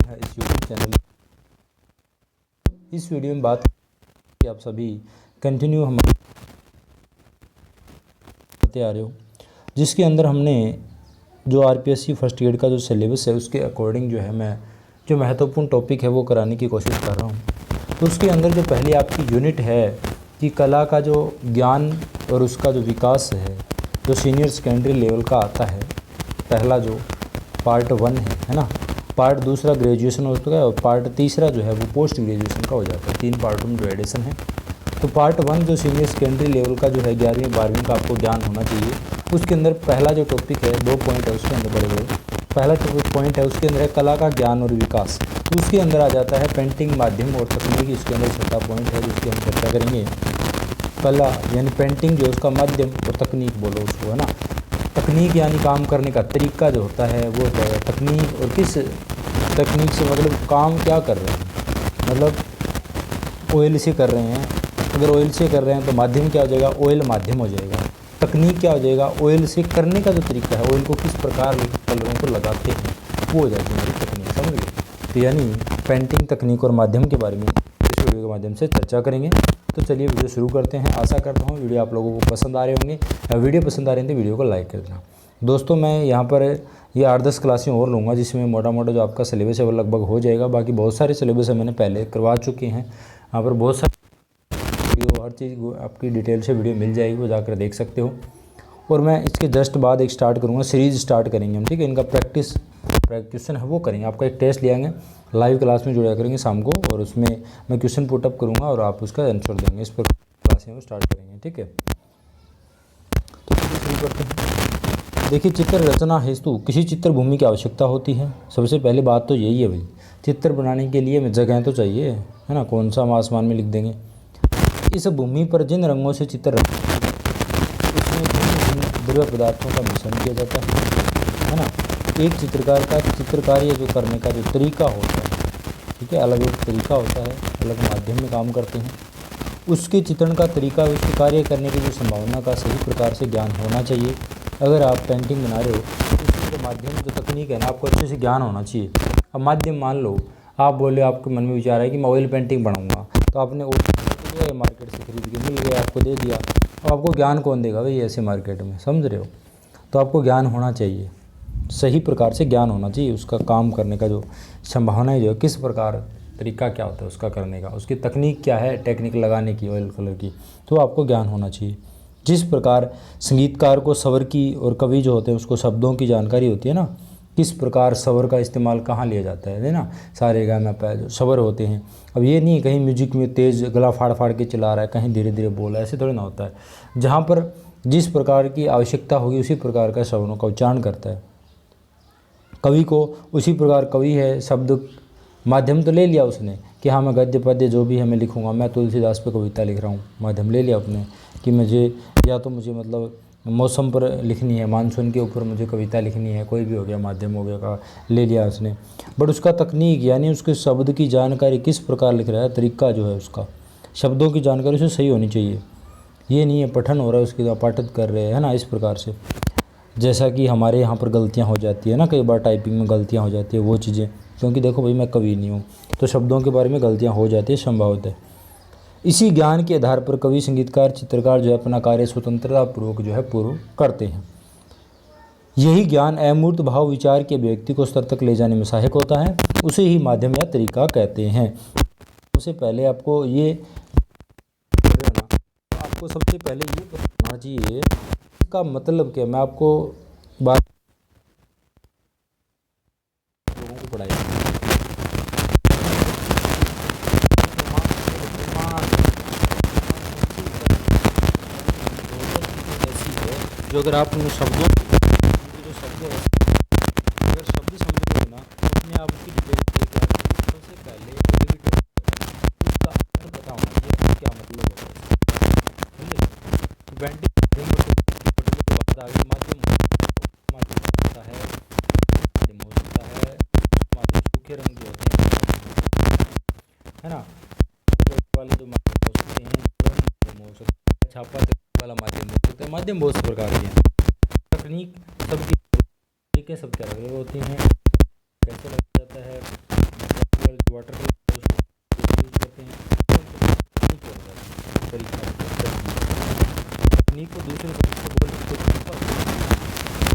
है इस YouTube channel. इस वीडियो में बात कि आप सभी कंटिन्यू हम करते आ रहे हो, जिसके अंदर हमने जो आरपीएससी फर्स्ट ईयर का जो सिलेबस है उसके अकॉर्डिंग जो है मैं जो महत्वपूर्ण टॉपिक है वो कराने की कोशिश कर रहा हूँ। तो उसके अंदर जो पहली आपकी यूनिट है कि कला का जो ज्ञान और उसका जो विकास है जो सीनियर सेकेंडरी लेवल का आता है, पहला जो पार्ट 1 है ना, पार्ट दूसरा ग्रेजुएशन हो चुका है और पार्ट तीसरा जो है वो पोस्ट ग्रेजुएशन का हो जाता है। 3 पार्टों में जो एडिशन है। तो पार्ट 1 जो सीनियर सेकेंडरी लेवल का जो है 11वीं 12वीं का आपको ज्ञान होना चाहिए, उसके अंदर पहला जो टॉपिक है 2 पॉइंट है उसके अंदर बड़े बड़े। पहला पॉइंट है उसके अंदर है कला का ज्ञान और विकास। तो उसके अंदर आ जाता है पेंटिंग माध्यम और तकनीक। इसके अंदर छठा पॉइंट है जिसकी हम चर्चा करेंगे। कला यानी पेंटिंग जो उसका माध्यम और तकनीक बोलो उसको, है ना। तकनीक यानी काम करने का तरीका जो होता है वो है तकनीक। और किस तकनीक से मतलब काम क्या कर रहे हैं, मतलब ऑयल से कर रहे हैं। अगर ऑयल से कर रहे हैं तो माध्यम क्या हो जाएगा, ऑयल माध्यम हो जाएगा। तकनीक क्या हो जाएगा, ऑयल से करने का जो तरीका है, ऑयल को किस प्रकार कलरों को लगाते हैं वो हो जाएगी हमारी तकनीक, समझ गए। तो यानी पेंटिंग तकनीक और माध्यम के बारे में इस वीडियो के माध्यम से चर्चा करेंगे। तो चलिए वीडियो शुरू करते हैं। आशा करता हूँ वीडियो आप लोगों को पसंद आ रहे होंगे। वीडियो पसंद आ रहे हैं तो वीडियो को लाइक कर देना। दोस्तों मैं यहाँ पर ये 8-10 क्लासें और लूँगा जिसमें मोटा मोटा जो आपका सिलेबस है वो लगभग हो जाएगा। बाकी बहुत सारे सिलेबस है मैंने पहले करवा चुके हैं। यहाँ पर बहुत सारे वीडियो हर चीज़ आपकी डिटेल से वीडियो मिल जाएगी, वो जाकर देख सकते हो। और मैं इसके जस्ट बाद एक स्टार्ट करूँगा, सीरीज़ स्टार्ट करेंगे हम, ठीक है। इनका प्रैक्टिसन है वो करेंगे। आपका एक टेस्ट लियांगे, लाइव क्लास में जुड़ा करेंगे शाम को, और उसमें मैं क्वेश्चन पुटअप करूँगा और आप उसका आंसर देंगे। इस पर क्लासें वो स्टार्ट करेंगे, ठीक है। तो शुरू करते हैं। देखिए, चित्र रचना हेतु किसी चित्र भूमि की आवश्यकता होती है। सबसे पहली बात तो यही है भाई, चित्र बनाने के लिए जगह तो चाहिए, है ना। कौन सा हम आसमान में लिख देंगे। इस भूमि पर जिन रंगों से चित्र उसमें भिन्न द्रव्य पदार्थों का मिश्रण किया जाता है ना। एक चित्रकार का चित्रकार्य जो करने का जो तरीका होता है, ठीक है, अलग अलग तरीका होता है, अलग माध्यम में काम करते हैं। उसके चित्रण का तरीका, उसके कार्य करने की जो संभावना का सही प्रकार से ज्ञान होना चाहिए। अगर आप पेंटिंग बना रहे हो तो उसके माध्यम जो तकनीक है ना आपको अच्छे से ज्ञान होना चाहिए। अब माध्यम मान लो आप बोले, आपके मन में विचार है कि मैं ऑयल पेंटिंग बनाऊंगा, तो आपने ऑयल मार्केट से खरीद के मिल गया, आपको दे दिया। अब आपको ज्ञान कौन देगा भाई ऐसे मार्केट में, समझ रहे हो। तो आपको ज्ञान होना चाहिए, सही प्रकार से ज्ञान होना चाहिए। उसका काम करने का जो संभावनाएं जो है, किस प्रकार तरीका क्या होता है उसका करने का, उसकी तकनीक क्या है टेक्निक लगाने की ऑयल कलर की, तो आपको ज्ञान होना चाहिए। जिस प्रकार संगीतकार को स्वर की और कवि जो होते हैं उसको शब्दों की जानकारी होती है ना, किस प्रकार स्वर का इस्तेमाल कहाँ लिया जाता है ना। सारे गा में जो स्वर होते हैं, अब ये नहीं कहीं म्यूजिक में तेज़ गला फाड़ फाड़ के चला रहा है, कहीं धीरे धीरे बोल रहा है, ऐसे थोड़ी ना होता है। जहाँ पर जिस प्रकार की आवश्यकता होगी उसी प्रकार का शब्दों का उच्चारण करता है। कवि को उसी प्रकार, कवि है शब्द माध्यम तो ले लिया उसने कि हाँ मैं गद्य पद्य जो भी है मैं लिखूँगा, मैं तुलसीदास पे कविता लिख रहा हूँ, माध्यम ले लिया अपने कि मुझे या तो मुझे मतलब मौसम पर लिखनी है, मानसून के ऊपर मुझे कविता लिखनी है, कोई भी हो गया, माध्यम हो गया का ले लिया उसने। बट उसका तकनीक यानी उसके शब्द की जानकारी किस प्रकार लिख रहा है, तरीका जो है उसका शब्दों की जानकारी उसे सही होनी चाहिए। ये नहीं है पठन हो रहा है उसके पाठित कर रहे हैं, है ना, इस प्रकार से। जैसा कि हमारे यहाँ पर गलतियाँ हो जाती है ना, कई बार टाइपिंग में गलतियाँ हो जाती है, वो चीज़ें, क्योंकि देखो भाई मैं कवि नहीं हूँ तो शब्दों के बारे में गलतियाँ हो जाती है, संभवतः है। इसी ज्ञान के आधार पर कवि, संगीतकार, चित्रकार जो है अपना कार्य स्वतंत्रतापूर्वक जो है पूर्ण करते हैं। यही ज्ञान अमूर्त भाव विचार के व्यक्ति को स्तर तक ले जाने में सहायक होता है, उसे ही माध्यम या तरीका कहते हैं। सबसे पहले आपको ये आपको सबसे पहले ये बताना चाहिए इसका मतलब क्या। मैं आपको बात लोगों को पढ़ाई जो अगर आप उन शब्दों जो शब्द है, अगर शब्द समझोगे ना तो अपने आप उसकी डिटेल सबसे पहले उसका अर्थ पता होना चाहिए क्या मतलब होता है। पेंटिंग के बाद आगे माध्यम होता है, माध्यम हो सकता है, माध्यम सूखे रंग जो होते हैं, है ना, वाले जो माध्यम हो सकते हैं, माध्यम हो सकता है, छापा वाला माध्यम हो सकता है। माध्यम बहुत प्रकार के हैं। तकनीक सबकी तरीके सबके अलग अलग होती हैं, कैसे लग जाता है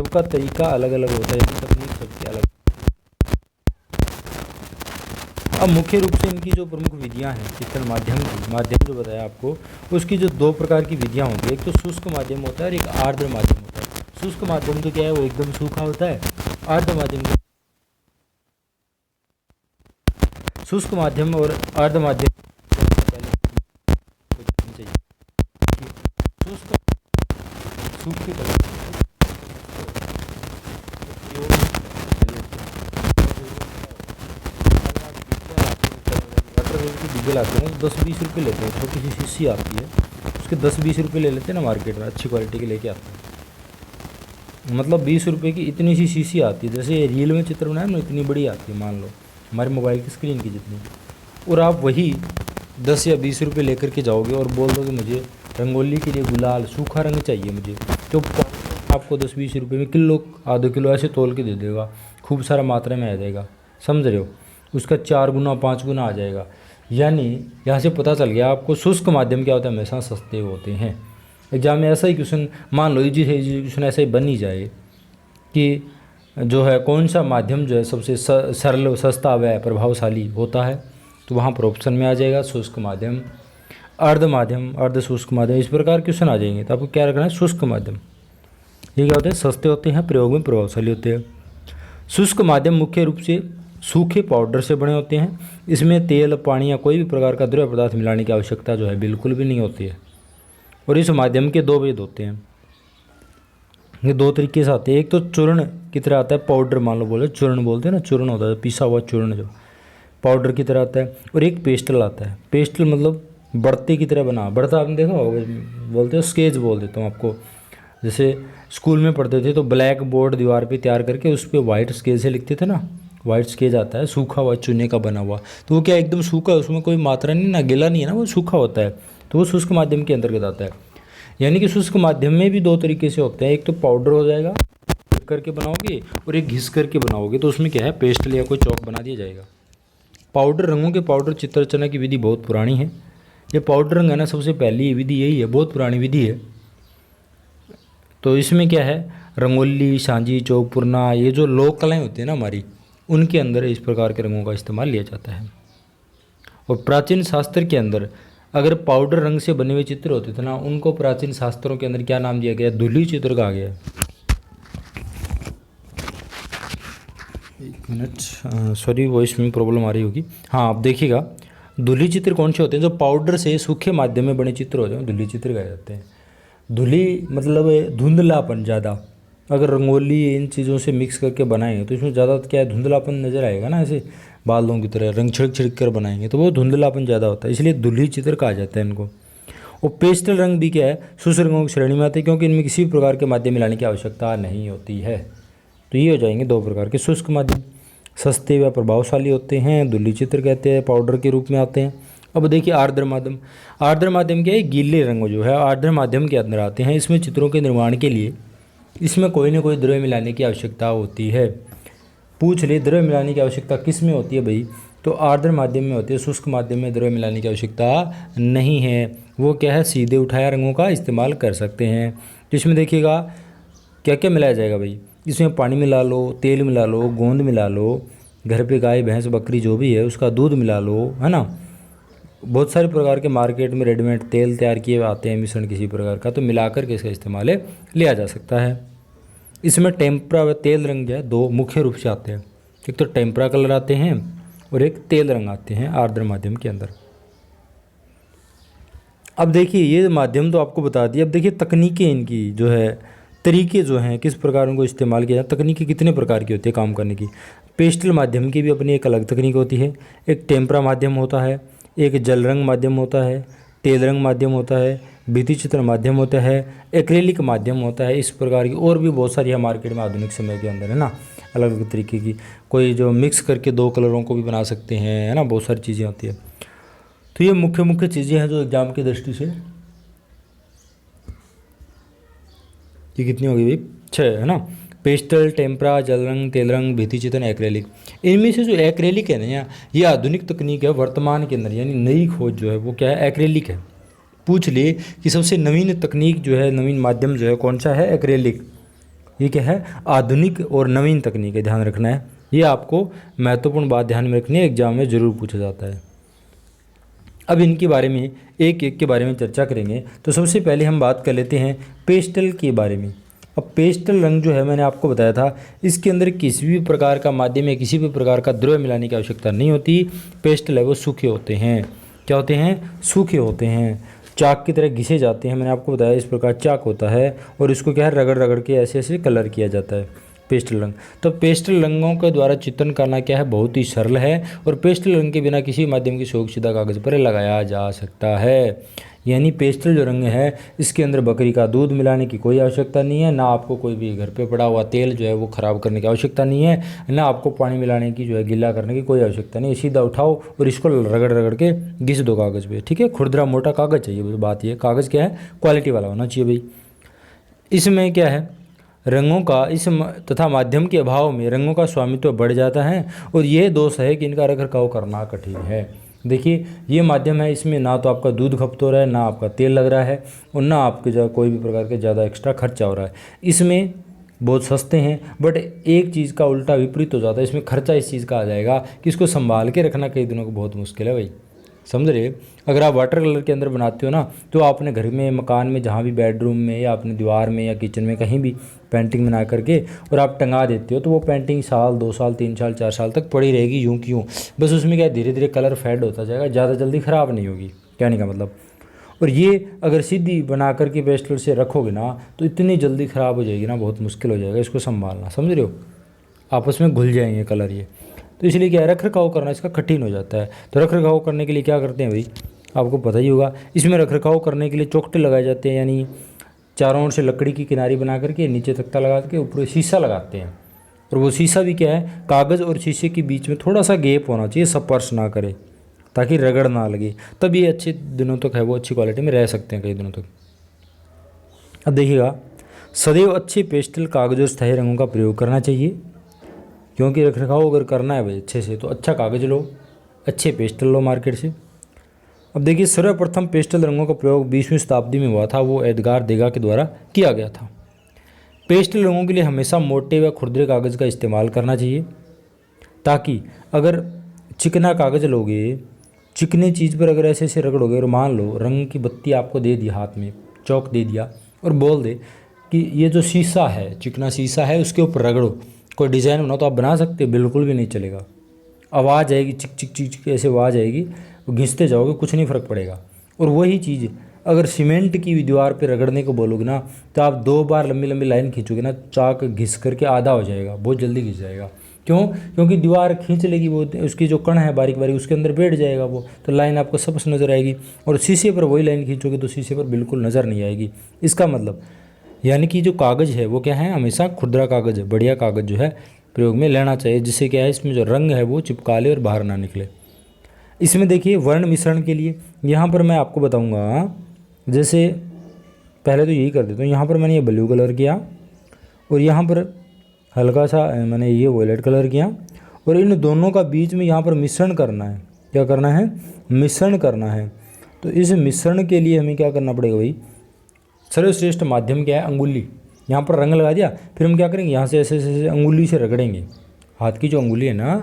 सबका तरीका अलग अलग होता है, तकनीक सबकी अलग। अब मुख्य रूप से इनकी जो प्रमुख विधियां हैं चित्रण माध्यम की, माध्यम जो बताया आपको, उसकी जो दो प्रकार की विधियां होती है, एक तो शुष्क माध्यम होता है और एक आर्द्र माध्यम होता है। शुष्क माध्यम तो क्या है, वो एकदम सूखा होता है। आर्द्र माध्यम, शुष्क माध्यम और आर्द्र माध्यम चाहिए। शुष्क सूखी डीजल आते हैं 10-20 रुपये लेते हैं, छोटी सी शीशी आती है, उसके 10-20 रुपये ले लेते हैं ना मार्केट में, अच्छी क्वालिटी के लेके आते हैं। मतलब 20 रुपये की इतनी सी शीशी आती है, जैसे रील में चित्र बनाया ना इतनी बड़ी आती है, मान लो हमारे मोबाइल की स्क्रीन की जितनी। और आप वही 10 या 20 रुपये लेकर के जाओगे और बोल दो कि मुझे रंगोली के लिए गुलाल सूखा रंग चाहिए मुझे, तो आपको 10-20 रुपये में किलो आधे किलो ऐसे तोल के दे देगा, खूब सारा मात्रा में आ जाएगा, समझ रहे हो, उसका 4 गुना 5 गुना आ जाएगा। यानी यहाँ से पता चल गया आपको शुष्क माध्यम क्या होता है, हमेशा सस्ते होते हैं। एग्जाम में ऐसा ही क्वेश्चन, मान लो इजी से इजी क्वेश्चन ऐसा ही बन ही जाए कि जो है कौन सा माध्यम जो है सबसे सरल सस्ता व प्रभावशाली होता है, तो वहाँ पर ऑप्शन में आ जाएगा शुष्क माध्यम, अर्ध माध्यम, अर्ध शुष्क माध्यम, इस प्रकार क्वेश्चन आ जाएंगे। तो आपको क्या रखना है, शुष्क माध्यम। ये क्या होते हैं, सस्ते होते हैं, प्रयोग में प्रभावशाली होते हैं। शुष्क माध्यम मुख्य रूप से सूखे पाउडर से बने होते हैं। इसमें तेल, पानी या कोई भी प्रकार का द्रव्य पदार्थ मिलाने की आवश्यकता जो है बिल्कुल भी नहीं होती है। और इस माध्यम के दो भेद होते हैं, ये दो तरीके से आते हैं। एक तो चूर्ण की तरह आता है, पाउडर मान लो बोले, चूर्ण बोलते हैं ना, चूर्ण होता है पिसा हुआ चूर्ण जो पाउडर की तरह आता है। और एक पेस्टल आता है, पेस्टल मतलब बढ़ते की तरह बना, बढ़ता आपने देखा होगा, बोलते हो स्केच बोल देता हूँ आपको। जैसे स्कूल में पढ़ते थे तो ब्लैक बोर्ड दीवार पे तैयार करके उस पर वाइट स्केच से लिखते थे ना, वाइट स्केच आता है सूखा हुआ चूने का बना हुआ, तो वो क्या एकदम सूखा, उसमें कोई मात्रा नहीं ना, गीला नहीं है ना, वो सूखा होता है, तो वो शुष्क माध्यम के अंतर्गत आता है। यानी कि शुष्क माध्यम में भी दो तरीके से होते हैं, एक तो पाउडर हो जाएगा करके बनाओगे और एक घिस करके बनाओगे, तो उसमें क्या है पेस्टल या कोई चौक बना दिया जाएगा। पाउडर रंगों के पाउडर चित्र रचना की विधि बहुत पुरानी है। ये पाउडर रंग है ना, सबसे पहली विधि यही है, बहुत पुरानी विधि है। तो इसमें क्या है, रंगोली, सांझी, चौक पुरना, ये जो लोक कलाएँ होती हैं ना हमारी, उनके अंदर इस प्रकार के रंगों का इस्तेमाल लिया जाता है। और प्राचीन शास्त्र के अंदर अगर पाउडर रंग से बने हुए चित्र होते थे ना, उनको प्राचीन शास्त्रों के अंदर क्या नाम दिया गया, धुली चित्र कहा गया। एक मिनट, सॉरी वॉइस में प्रॉब्लम आ रही होगी। हाँ आप देखिएगा, धुली चित्र कौन से होते हैं, जो पाउडर से सूखे माध्यम में बने चित्र होते हैं धुली चित्र कहे जाते हैं। धुली मतलब धुंधलापन ज़्यादा, अगर रंगोली इन चीज़ों से मिक्स करके बनाएंगे तो इसमें ज़्यादा क्या है, धुंधलापन नज़र आएगा ना, ऐसे बालों की तरह रंग छिड़क छिड़क कर बनाएंगे तो वो धुंधलापन ज़्यादा होता है, इसलिए धुली चित्र कहा जाता है इनको। और पेस्टल रंग भी क्या है, शुष्क रंगों की श्रेणी में आते हैं, क्योंकि इनमें किसी भी प्रकार के माध्यम मिलाने की आवश्यकता नहीं होती है। तो ये हो जाएंगे दो प्रकार के शुष्क माध्यम, सस्ते व प्रभावशाली होते हैं, धुली चित्र कहते हैं, पाउडर के रूप में आते हैं। अब देखिए आर्द्र माध्यम, आर्द्र माध्यम क्या है, गीले रंग जो है आर्द्र माध्यम के अंदर आते हैं। इसमें चित्रों के निर्माण के लिए इसमें कोई ना कोई द्रव्य मिलाने की आवश्यकता होती है। पूछ ले द्रव्य मिलाने की आवश्यकता किस में होती है भाई, तो आर्द्र माध्यम में होती है, शुष्क माध्यम में द्रव्य मिलाने की आवश्यकता नहीं है। वो क्या है, सीधे उठाया रंगों का इस्तेमाल कर सकते हैं। जिसमें देखिएगा क्या क्या मिलाया जाएगा भाई, इसमें पानी मिला लो, तेल मिला लो, गोंद मिला लो, घर पे गाय भैंस बकरी जो भी है उसका दूध मिला लो, है ना। बहुत सारे प्रकार के मार्केट में रेडीमेड तेल तैयार किए आते हैं मिश्रण किसी प्रकार का, तो मिलाकर के इसका इस्तेमाल लिया जा सकता है। इसमें टेम्परा व तेल रंग जो है दो मुख्य रूप से आते हैं, एक तो टेम्परा कलर आते हैं और एक तेल रंग आते हैं आर्द्र माध्यम के अंदर। अब देखिए ये माध्यम तो आपको बता दिया, अब देखिए तकनीकें इनकी जो है, तरीके जो हैं किस प्रकार उनको इस्तेमाल किया जाए, तकनीकें कितने प्रकार की होती है काम करने की। पेस्टल माध्यम की भी अपनी एक अलग तकनीक होती है, एक टेम्परा माध्यम होता है, एक जल रंग माध्यम होता है, तेल रंग माध्यम होता है, भित्ति चित्र माध्यम होता है, एक्रेलिक माध्यम होता है। इस प्रकार की और भी बहुत सारी है मार्केट में आधुनिक समय के अंदर, है ना, अलग अलग तरीके की, कोई जो मिक्स करके दो कलरों को भी बना सकते हैं, है ना, बहुत सारी चीज़ें होती है। तो ये मुख्य मुख्य चीज़ें हैं जो एग्जाम की दृष्टि से, ये कितनी होगी भाई, 6 है ना, पेस्टल, टेम्परा, जल रंग, तेल रंग, भित्ति चित्र, एक्रेलिक। इनमें से जो एक्रेलिक है ना, ये आधुनिक तकनीक है वर्तमान के अंदर, यानी नई खोज जो है वो क्या है, एक्रेलिक है। पूछ ले कि सबसे नवीन तकनीक जो है, नवीन माध्यम जो है कौन सा है, एक्रेलिक। ये क्या है, आधुनिक और नवीन तकनीक है, ध्यान रखना है। ये आपको महत्वपूर्ण बात ध्यान में रखनी है, एग्जाम में ज़रूर पूछा जाता है। अब इनके बारे में एक एक के बारे में चर्चा करेंगे। तो सबसे पहले हम बात कर लेते हैं पेस्टल के बारे में। अब पेस्टल रंग जो है, मैंने आपको बताया था, इसके अंदर किसी भी प्रकार का माध्यम या किसी भी प्रकार का द्रव्य मिलाने की आवश्यकता नहीं होती। पेस्टल है वो सूखे होते हैं। क्या होते हैं? सूखे होते हैं, चाक की तरह घिसे जाते हैं। मैंने आपको बताया इस प्रकार चाक होता है और इसको क्या है, रगड़ रगड़ के ऐसे ऐसे कलर किया जाता है पेस्टल रंग। तो पेस्टल रंगों के द्वारा चित्रण करना क्या है, बहुत ही सरल है और पेस्टल रंग के बिना किसी माध्यम की सोख सीधा कागज़ पर लगाया जा सकता है। यानी पेस्टल जो रंग है, इसके अंदर बकरी का दूध मिलाने की कोई आवश्यकता नहीं है, ना आपको कोई भी घर पे पड़ा हुआ तेल जो है वो ख़राब करने की आवश्यकता नहीं है, ना आपको पानी मिलाने की जो है गीला करने की कोई आवश्यकता नहीं है। सीधा उठाओ और इसको रगड़ रगड़ के घिस दो कागज़ पे, ठीक है। खुरदरा मोटा कागज़ चाहिए, बात ये कागज़ क्या है, क्वालिटी वाला होना चाहिए भाई। इसमें क्या है, रंगों का तथा माध्यम के अभाव में रंगों का स्वामित्व बढ़ जाता है और यह दोष है कि इनका रखरखाव करना कठिन है। देखिए, ये माध्यम है, इसमें ना तो आपका दूध खपत हो रहा है, ना आपका तेल लग रहा है और ना आपके जो कोई भी प्रकार के ज़्यादा एक्स्ट्रा खर्चा हो रहा है। इसमें बहुत सस्ते हैं, बट एक चीज़ का उल्टा विपरीत हो जाता है, इसमें खर्चा इस चीज़ का आ जाएगा कि इसको संभाल के रखना कई दिनों को बहुत मुश्किल है भाई, समझ रहे। अगर आप वाटर कलर के अंदर बनाते हो ना, तो आप अपने घर में, मकान में, जहाँ भी बेडरूम में या अपने दीवार में या किचन में कहीं भी पेंटिंग बना करके और आप टंगा देते हो, तो वो पेंटिंग साल 2 साल 3 साल 4 साल तक पड़ी रहेगी यूं की यूं। बस उसमें क्या, धीरे धीरे कलर फेड होता जाएगा, ज़्यादा जल्दी ख़राब नहीं होगी, कहने का मतलब। और ये अगर सीधी बना करके पेस्टल से रखोगे ना, तो इतनी जल्दी ख़राब हो जाएगी ना, बहुत मुश्किल हो जाएगा इसको संभालना, समझ रहे हो। आपस में घुल जाएंगे कलर ये, तो इसलिए क्या है, रख रखाव करना इसका कठिन हो जाता है। तो रख रखाव करने के लिए क्या करते हैं भाई, आपको पता ही होगा। इसमें रख रखाव करने के लिए चौखटे लगाए जाते हैं, यानी चारों ओर से लकड़ी की किनारी बना करके नीचे तख्ता लगा के ऊपर शीशा लगाते हैं। और वो शीशा भी क्या है, कागज़ और शीशे के बीच में थोड़ा सा गैप होना चाहिए, स्पर्श ना करे, ताकि रगड़ ना लगे, तब ये अच्छे दिनों तक है वो अच्छी क्वालिटी में रह सकते हैं कई दिनों तक। अब देखिएगा, सदैव अच्छे पेस्टल कागज़ और स्थायी रंगों का प्रयोग करना चाहिए, क्योंकि रख रखाव अगर करना है भाई अच्छे से, तो अच्छा कागज़ लो, अच्छे पेस्टल लो मार्केट से। अब देखिए, सर्वप्रथम पेस्टल रंगों का प्रयोग 20वीं शताब्दी में हुआ था, वो एडगार देगा के द्वारा किया गया था। पेस्टल रंगों के लिए हमेशा मोटे व खुरदरे कागज़ का इस्तेमाल करना चाहिए, ताकि अगर चिकना कागज़ लोगे, चिकने चीज़ पर अगर ऐसे ऐसे रगड़ोगे और मान लो रंग की बत्ती आपको दे दी हाथ में, चौक दे दिया और बोल दे कि ये जो शीशा है, चिकना शीशा है, उसके ऊपर रगड़ो, कोई डिज़ाइन बनाओ, तो आप बना सकते हो, बिल्कुल भी नहीं चलेगा। आवाज़ आएगी, चिक चिक चिक चिक ऐसे आवाज़ आएगी, घिसते जाओगे, कुछ नहीं फ़र्क पड़ेगा। और वही चीज़ अगर सीमेंट की दीवार पे रगड़ने को बोलोगे ना, तो आप 2 बार लंबी लंबी लाइन खींचोगे ना, चाक घिस करके आधा हो जाएगा, बहुत जल्दी घिस जाएगा। क्यों? क्योंकि दीवार खींच लेगी वो, उसकी जो कण है बारीक बारीक, उसके अंदर बैठ जाएगा वो, तो लाइन आपको स्पष्ट नज़र आएगी। और शीशे पर वही लाइन खींचोगे तो शीशे पर बिल्कुल नज़र नहीं आएगी। इसका मतलब यानी कि जो कागज़ है वो क्या है, हमेशा खुरदरा कागज़ है, बढ़िया कागज़ जो है प्रयोग में लेना चाहिए, जिससे क्या है, इसमें जो रंग है वो चिपकाले और बाहर ना निकले। इसमें देखिए, वर्ण मिश्रण के लिए यहाँ पर मैं आपको बताऊँगा, जैसे पहले तो यही कर देता हूँ, यहाँ पर मैंने ये ब्लू कलर किया और यहाँ पर हल्का सा मैंने ये वॉयलेट कलर किया, और इन दोनों का बीच में यहाँ पर मिश्रण करना है। क्या करना है? मिश्रण करना है। तो इस मिश्रण के लिए हमें क्या करना पड़ेगा भाई, सर्वश्रेष्ठ माध्यम क्या है, अंगुली। यहाँ पर रंग लगा दिया, फिर हम क्या करेंगे, यहाँ से ऐसे ऐसे अंगुली से रगड़ेंगे, हाथ की जो अंगुली है ना,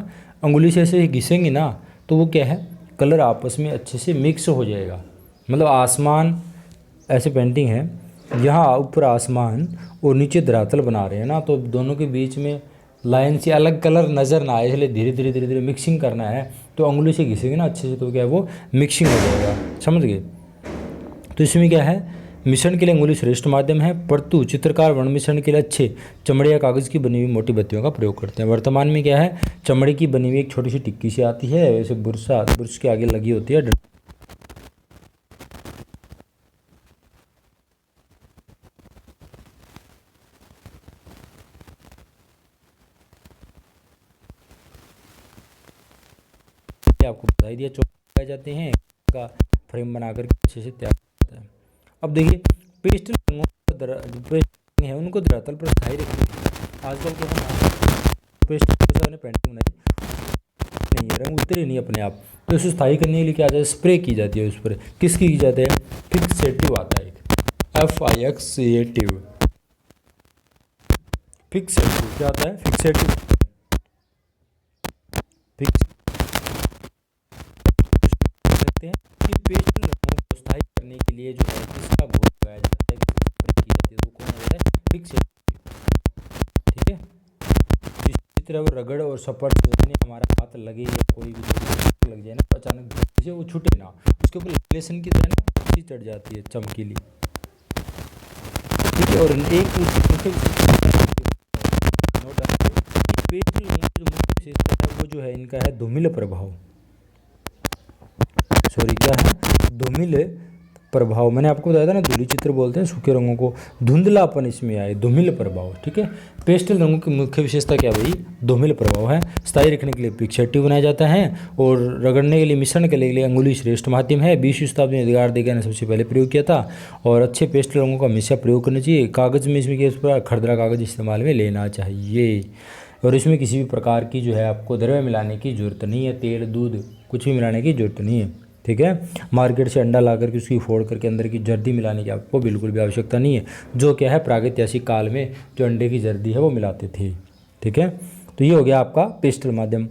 अंगुली से ऐसे घिसेंगे ना, तो वो क्या है, कलर आपस में अच्छे से मिक्स हो जाएगा। मतलब आसमान ऐसे पेंटिंग है, यहाँ ऊपर आसमान और नीचे धरातल बना रहे हैं ना, तो दोनों के बीच में लाइन से अलग कलर नज़र ना आए, इसलिए धीरे धीरे धीरे धीरे मिक्सिंग करना है। तो अंगुली से घिसेंगे ना अच्छे से, तो क्या है, वो मिक्सिंग हो जाएगा, समझ गए। तो इसमें क्या है, मिश्रण के लिए अंगुली श्रेष्ठ माध्यम है, परंतु चित्रकार वर्ण मिश्रण के लिए अच्छे चमड़े या कागज़ की बनी हुई मोटी बत्तियों का प्रयोग करते हैं। वर्तमान में क्या है, चमड़े की बनी हुई एक छोटी सी टिक्की सी आती है, वैसे बुरश के आगे लगी होती है। आपको बता ही दिया, चौक लगाए जाते हैं, का फ्रेम बनाकर अच्छे से तैयार होता है। अब देखिए, पेस्टल रंगों पेस्ट है उनको धरातल पर स्थायी रखने के लिए आजकल के हम पेस्टल ने पेंटिंग बनाई नहीं है, रंग उतरे नहीं अपने आप, तो उसे स्थायी करने के लिए क्या जाता है, स्प्रे की जाती है उस पर। किसकी की जाती है? फिक्सेटिव आता है एक, FIXATIV, फिक्सेटिव क्या होता है? फिक्सेटिव फिक्स सकते हैं कि पेस्टल रंगों को स्थायी करने के लिए जो है किसका घोल लगाया जाता है, किसकी स्प्रे की जाती है, तो कौन होता है? फिक्सेटिव। ठीक है। इसी तरह वो रगड़ और स्पर्श यानी हमारा हाथ लगे या कोई भी चीज़ लग जाए ना तो अचानक से वो छूटे ना, उसके ऊपर लेसन की तरह ना सी चढ़ जाती है चमकीली। ठीक है। और एक पेस्टल रंगों की जो मुख्य विशेषता है वो जो है इनका है धूमिल प्रभाव। सॉरी क्या है? धूमिल प्रभाव। मैंने आपको बताया था ना धूली चित्र बोलते हैं सूखे रंगों को, धुंधलापन इसमें आए, धूमिल प्रभाव। ठीक है। पेस्टल रंगों की मुख्य विशेषता क्या भाई? धूमिल प्रभाव है। स्थायी रखने के लिए फिक्सेटिव बनाया जाता है और रगड़ने के लिए, मिश्रण के लिए अंगुली श्रेष्ठ माध्यम है। 20वीं शताब्दी में एडगार देगा ने सबसे पहले प्रयोग किया था। और अच्छे पेस्टल रंगों का हमेशा प्रयोग करना चाहिए। कागज़ में इसमें क्या खरदरा कागज़ इस्तेमाल में लेना चाहिए। और इसमें किसी भी प्रकार की जो है आपको द्रव्य मिलाने की ज़रूरत नहीं है, तेल दूध कुछ भी मिलाने की ज़रूरत नहीं है। ठीक है। मार्केट से अंडा ला करके उसकी फोड़ करके अंदर की जर्दी मिलाने की आपको बिल्कुल भी आवश्यकता नहीं है, जो क्या है प्रागैतिहासिक काल में जो अंडे की जर्दी है वो मिलाते थे। ठीक है। तो ये हो गया आपका पेस्टल माध्यम।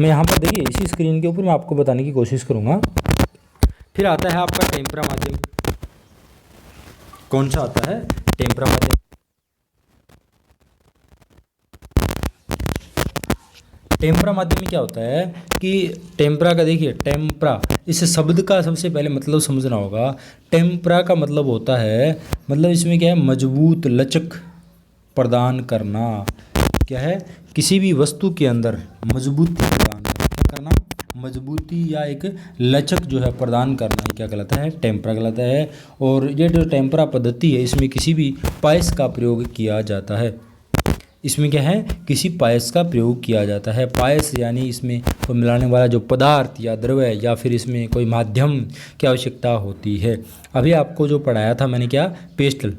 मैं यहाँ पर देखिए इसी स्क्रीन के ऊपर मैं आपको बताने की कोशिश करूँगा। फिर आता है आपका टेम्परा माध्यम। कौन सा आता है? टेम्परा माध्यम। टेम्परा माध्यम में क्या होता है कि टेम्परा का देखिए, टेम्परा इस शब्द का सबसे पहले मतलब समझना होगा। टेम्परा का मतलब होता है, मतलब इसमें क्या है? मजबूत लचक प्रदान करना। क्या है? किसी भी वस्तु के अंदर मजबूती प्रदान करना, मजबूती या एक लचक जो है प्रदान करना, क्या कहलाता है? टेम्परा कहलाता है। और ये जो टेम्परा पद्धति है इसमें किसी भी पायस का प्रयोग किया जाता है। इसमें क्या है? किसी पायस का प्रयोग किया जाता है। पायस यानी इसमें तो मिलाने वाला जो पदार्थ या द्रव्य या फिर इसमें कोई माध्यम की आवश्यकता होती है। अभी आपको जो पढ़ाया था मैंने क्या? पेस्टल,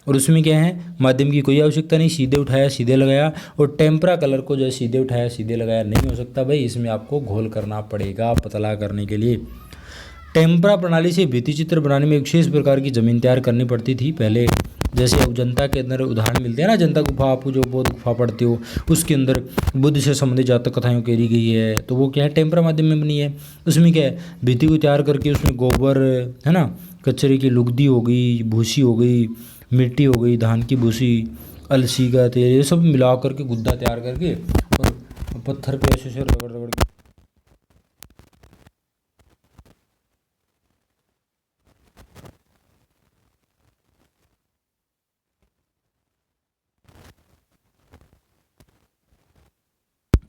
और उसमें क्या है? माध्यम की कोई आवश्यकता नहीं, सीधे उठाया सीधे लगाया। और टेम्परा कलर को जो है सीधे उठाया सीधे लगाया नहीं हो सकता भाई, इसमें आपको घोल करना पड़ेगा पतला करने के लिए। टेम्परा प्रणाली से भित्ति चित्र बनाने में एक विशेष प्रकार की ज़मीन तैयार करनी पड़ती थी पहले। जैसे अब जनता के अंदर उदाहरण मिलते हैं ना, जनता गुफा, आप जो बौद्ध गुफा पढ़ते हो उसके अंदर बुद्ध से संबंधित जातक कथाएं उकेरी गई है, तो वो क्या है? टेम्परा माध्यम में बनी है। उसमें क्या है? भित्ति को तैयार करके उसमें गोबर है ना, कचरे की लुगदी हो गई, भूसी हो गई, मिट्टी हो गई, धान की भूसी, अलसी का तेल, ये सब मिला करके गुद्दा तैयार करके और पत्थर पे ऐसे रगड़ रगड़ के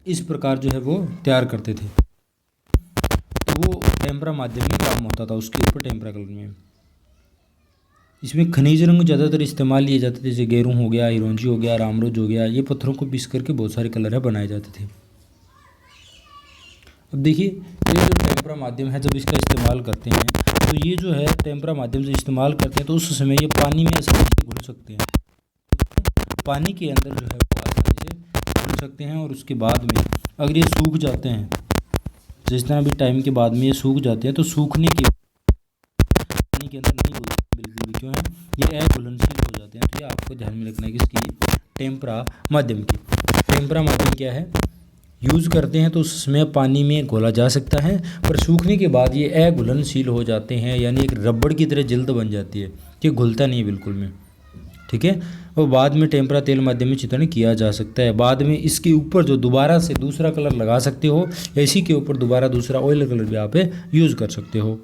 इस प्रकार जो है वो तैयार करते थे। तो वो टेम्परा माध्यम में काम होता था उसके ऊपर, टेम्परा कलर में। इसमें खनिज रंग ज़्यादातर इस्तेमाल लिए जाते थे, जैसे गेरू हो गया, इरोंजी हो गया, रामरोज हो गया। ये पत्थरों को पीस करके बहुत सारे कलर है बनाए जाते थे। अब देखिए ये जो टेम्परा माध्यम है जब इसका इस्तेमाल करते हैं तो ये जो है टेम्परा माध्यम से इस्तेमाल करते हैं तो उस समय ये पानी में आसानी से घुल सकते हैं। पानी के अंदर जो है वो आसानी से घुल सकते हैं। और उसके बाद में अगर ये सूख जाते हैं, जिस तरह भी टाइम के बाद में ये सूख जाते हैं, तो सूखने के पानी के अंदर नहीं घुलते बिल्कुल भी। क्यों है? ये अघुलनशील हो जाते हैं। तो ये आपको ध्यान में रखना है किसकी? टेम्परा माध्यम की। टेम्परा माध्यम क्या है? यूज़ करते हैं तो उसमें पानी में घोला जा सकता है, पर सूखने के बाद ये अघुलनशील हो जाते हैं, यानी एक रबड़ की तरह जल्द बन जाती है, ये घुलता नहीं है बिल्कुल में। ठीक है। और बाद में टेम्परा तेल माध्यम में चित्रण किया जा सकता है। बाद में इसके ऊपर जो दोबारा से दूसरा कलर लगा सकते हो, या इसी के ऊपर दोबारा दूसरा ऑयल कलर भी आप यूज़ कर सकते हो।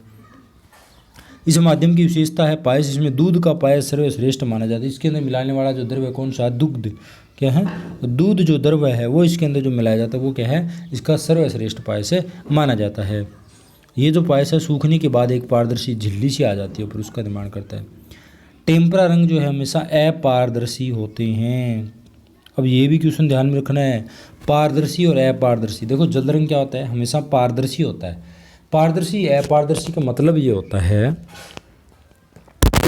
इस माध्यम की विशेषता है पायस। इसमें दूध का पायस सर्वश्रेष्ठ माना जाता है। इसके अंदर मिलाने वाला जो द्रव्य कौन सा? दुग्ध। क्या है? दूध जो द्रव्य है वो इसके अंदर जो मिलाया जाता है वो क्या है? इसका सर्वश्रेष्ठ पायस माना जाता है। ये जो पायस है सूखने के बाद एक पारदर्शी झिल्ली सी आ जाती है ऊपर, उसका निर्माण करता है। टेम्परा रंग जो है हमेशा अपारदर्शी होते हैं। अब ये भी क्वेश्चन ध्यान में रखना है, पारदर्शी और अपारदर्शी। देखो जल रंग क्या होता है? हमेशा पारदर्शी होता है। पारदर्शी अपारदर्शी का मतलब ये होता है,